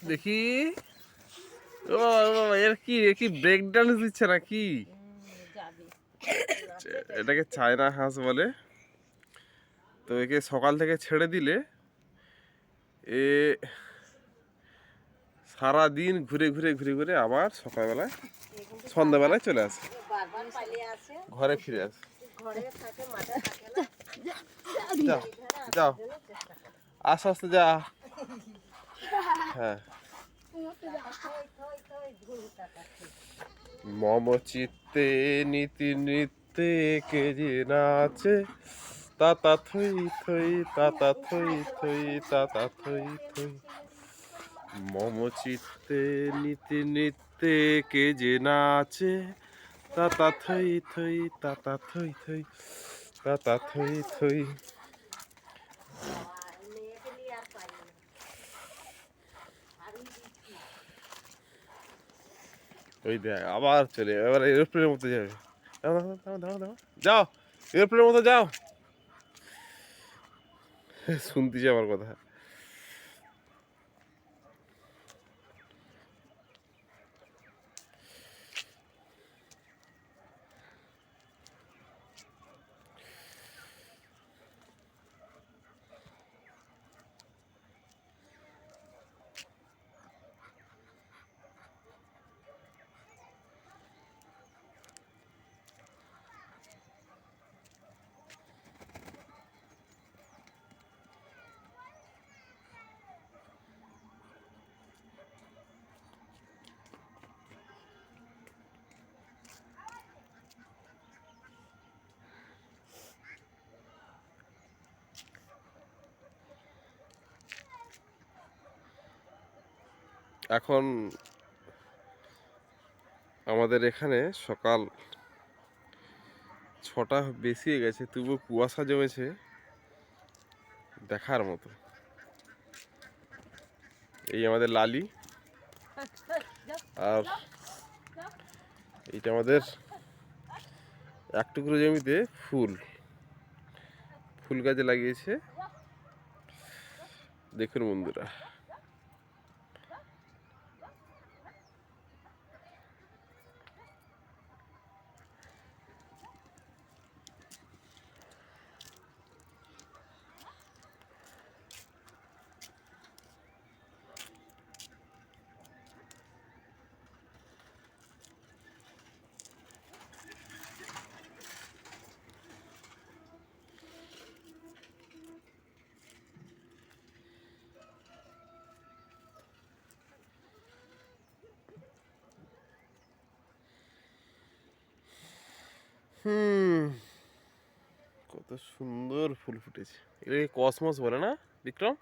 দেখি। ও বাবা, এর কি ব্রেক ডান্স দিচ্ছে নাকি? এটাকে চায়না হাঁস বলে। তো একে সকাল থেকে ছেড়ে দিলে এ সারা দিন ঘুরে ঘুরে ঘুরে ঘুরে আবার সকালবেলায় সন্ধ্যাবেলায় চলে আসে, ঘরে ফিরে আসে। যাও যাও, আস্তে আস্তে যা। হ্যাঁ, মম চিত্তে নীতি নৃত্যে কে যে নাচে, তাতা থই থই তাতা থই থই তাতা থই থই। মম চিত্তে নীতি নৃত্যে কে যে নাচে, তাতা থই থই তাতা থই থই তাতা থই থই। ওই দেখ আবার চলে এবার এরোপ্লেনের মতো যাবে। দাও দাও দাও দাও দাও, যাও এরোপ্লেনের মতো যাও। শুনতেছি আমার কথা। এখন আমাদের এখানে সকাল 6টা বেশি হয়ে গেছে, তবুও কুয়াশা জমেছে দেখার মতো। এই আমাদের লালি, আর এইটা আমাদের এক টুকরো জমিতে ফুল গাছে লাগিয়েছে। দেখুন বন্ধুরা, কত সুন্দর ফুল ফুটেছে। এটাকে কসমস বলে না বিক্রম?